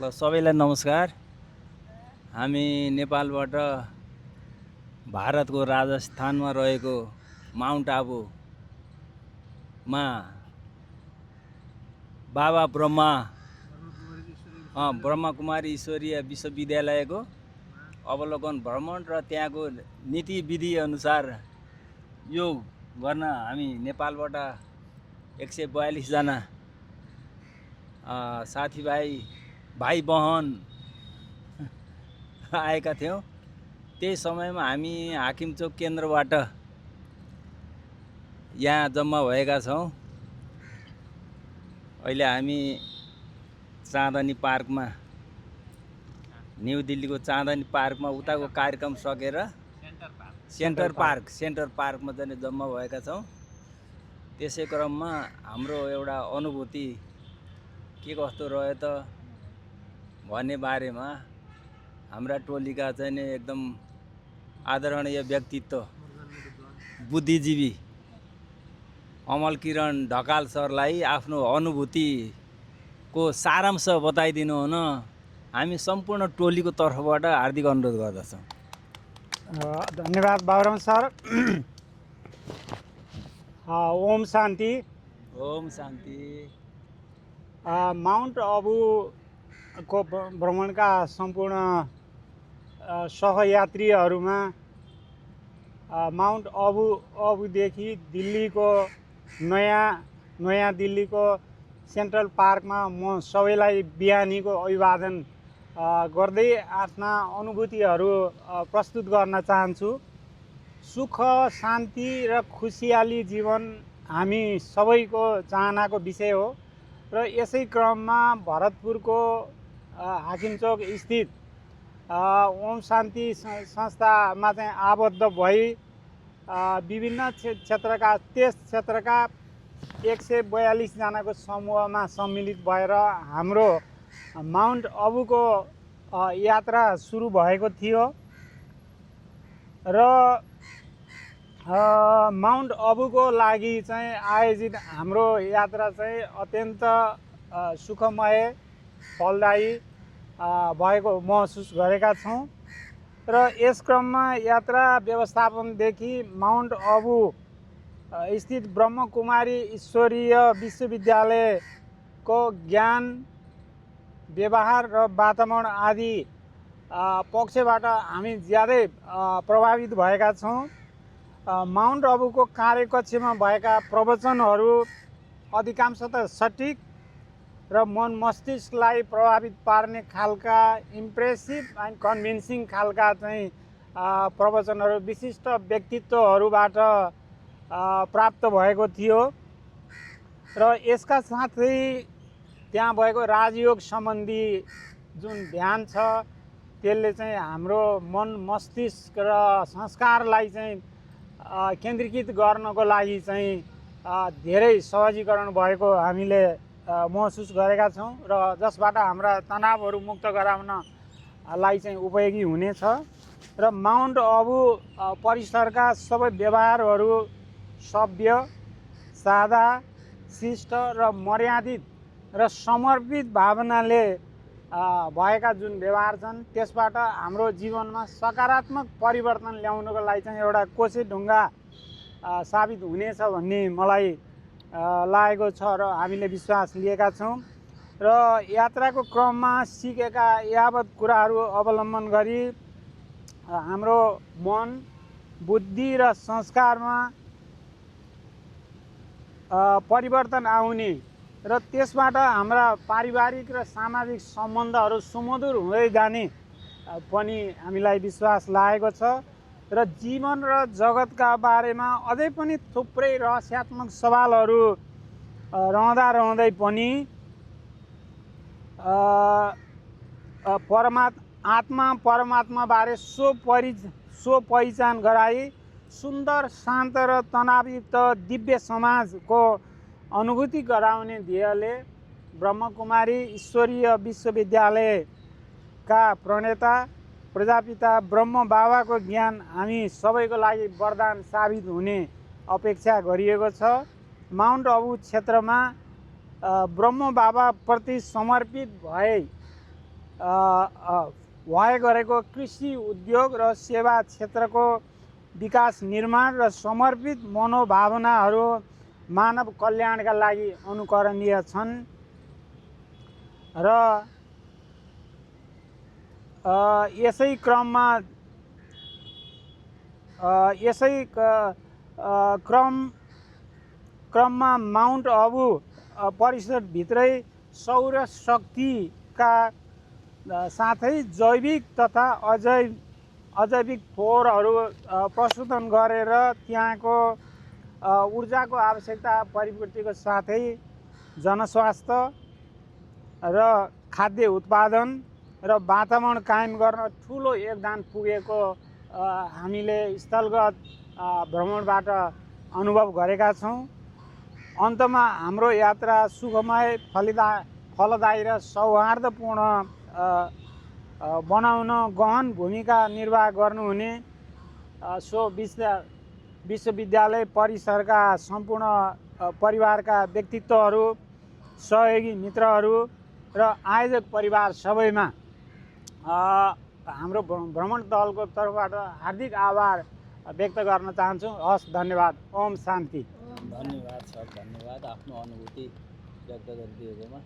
ल सबैलाई नमस्कार। हामी नेपालबाट भारतको राजस्थानमा रहेको माउन्ट आबुमा बाबा ब्रह्मकुमारी ईश्वरीय विश्वविद्यालयको अवलोकन भ्रमण र त्यहाँको नीति विधि अनुसार योग गर्न हामी नेपालबाट 142 जना साथीभाइ भाइ बहन आएका थियौँ। त्यही समयमा हामी हाकिमचोक केन्द्रबाट यहाँ जम्मा भएका छौँ। अहिले हामी चाँदनी पार्कमा, न्यू दिल्लीको चाँदनी पार्कमा उताको कार्यक्रम सकेर सेन्टर पार्कमा चाहिँ जम्मा भएका छौँ। त्यसै क्रममा हाम्रो एउटा अनुभूति के कस्तो रह्यो त भन्ने बारेमा हाम्रा टोलीका चाहिँ एकदम आदरणीय व्यक्तित्व बुद्धिजीवी अमल किरण ढकाल सरलाई आफ्नो अनुभूतिको सारांश बताइदिनु हुन हामी सम्पूर्ण टोलीको तर्फबाट हार्दिक अनुरोध गर्दछौँ। धन्यवाद बाबुराम सर। ओम शान्ति। ओम शान्ति। माउन्ट आबुको भ्रमणका सम्पूर्ण सहयात्रीहरूमा माउन्ट आबुदेखि दिल्लीको नयाँ दिल्लीको सेन्ट्रल पार्कमा म सबैलाई बिहानीको अभिवादन गर्दै आफ्ना अनुभूतिहरू प्रस्तुत गर्न चाहन्छु। सुख, शान्ति र खुसियाली जीवन हामी सबैको चाहनाको विषय हो र यसै क्रममा भरतपुरको हाकिमचोक स्थित ओम शान्ति संस्थामा चाहिँ आबद्ध भई विभिन्न क्षेत्रका 142 जनाको समूहमा सम्मिलित भएर हाम्रो माउन्ट आबुको यात्रा सुरु भएको थियो र माउन्ट आबुको लागि चाहिँ आयोजित हाम्रो यात्रा चाहिँ अत्यन्त सुखमय, फलदायी भएको महसुस गरेका छौँ र यस क्रममा यात्रा व्यवस्थापनदेखि माउन्ट आबु स्थित ब्रह्मकुमारी ईश्वरीय विश्वविद्यालयको ज्ञान, व्यवहार र वातावरण आदि पक्षबाट हामी ज्यादै प्रभावित भएका छौँ। माउन्ट आबुको कार्यकक्षमा भएका प्रवचनहरू अधिकांशतः सटिक र मन मस्तिष्कलाई प्रभावित पार्ने खालका इम्प्रेसिभ एन्ड कन्भिन्सिङ खालका चाहिँ प्रवचनहरू विशिष्ट व्यक्तित्वहरूबाट प्राप्त भएको थियो र यसका साथै त्यहाँ भएको राजयोग सम्बन्धी जुन ध्यान छ त्यसले चाहिँ हाम्रो मन मस्तिष्क र संस्कारलाई चाहिँ केन्द्रीकृत गर्नको लागि चाहिँ धेरै सहजीकरण भएको हामीले महसुस गरेका छौँ र जसबाट हाम्रा तनावहरू मुक्त गराउनलाई चाहिँ उपयोगी हुनेछ र माउन्ट आबु परिसरका सबै व्यवहारहरू सभ्य, सादा, शिष्ट र मर्यादित र समर्पित भावनाले भएका जुन व्यवहार छन् त्यसबाट हाम्रो जीवनमा सकारात्मक परिवर्तन ल्याउनको लागि चाहिँ एउटा कोसेढुङ्गा साबित हुनेछ भन्ने मलाई लागेको छ र हामीले विश्वास लिएका छौँ र यात्राको क्रममा सिकेका यावत कुराहरू अवलम्बन गरी हाम्रो मन, बुद्धि र संस्कारमा परिवर्तन आउने र त्यसबाट हाम्रा पारिवारिक र सामाजिक सम्बन्धहरू सुमधुर हुँदै जाने पनि हामीलाई विश्वास लागेको छ र जीवन र जगतका बारेमा अझै पनि थुप्रै रहस्यात्मक सवालहरू रहँदै पनि आत्मा परमात्माबारे सो पहिचान गराई सुन्दर, शान्त र तनावयुक्त दिव्य समाजको अनुभूति गराउने ध्येयले ब्रह्मकुमारी ईश्वरीय विश्वविद्यालयका प्रणेता प्रजापिता ब्रह्म बाबाको ज्ञान हामी सबैको लागि वरदान साबित हुने अपेक्षा गरिएको छ। माउन्ट आबु क्षेत्रमा ब्रह्म बाबा प्रति समर्पित भए भए गरेको कृषि उद्योग र सेवा क्षेत्रको विकास निर्माण र समर्पित मनोभावनाहरू मानव कल्याणका लागि अनुकरणीय छन् र यसै क्रममा माउन्ट अबु परिसरभित्रै सौर शक्तिका साथै जैविक तथा अजैविक फोहोरहरू प्रशोधन गरेर त्यहाँको ऊर्जाको आवश्यकता परिपूर्तिको साथै जनस्वास्थ्य र खाद्य उत्पादन र वातावरण कायम गर्न ठुलो योगदान पुगेको हामीले स्थलगत भ्रमणबाट अनुभव गरेका छौँ। अन्तमा हाम्रो यात्रा सुखमय, फलदायी र सौहार्दपूर्ण बनाउन गहन भूमिका निर्वाह गर्नुहुने सो विश्वविद्यालय परिसरका सम्पूर्ण परिवारका व्यक्तित्वहरू, सहयोगी मित्रहरू र आयोजक परिवार सबैमा हाम्रो भ्रमण दलको तर्फबाट हार्दिक आभार व्यक्त गर्न चाहन्छु। हस्, धन्यवाद। ओम शान्ति। धन्यवाद सर, धन्यवाद आफ्नो अनुभूति व्यक्त गरिदिएकोमा।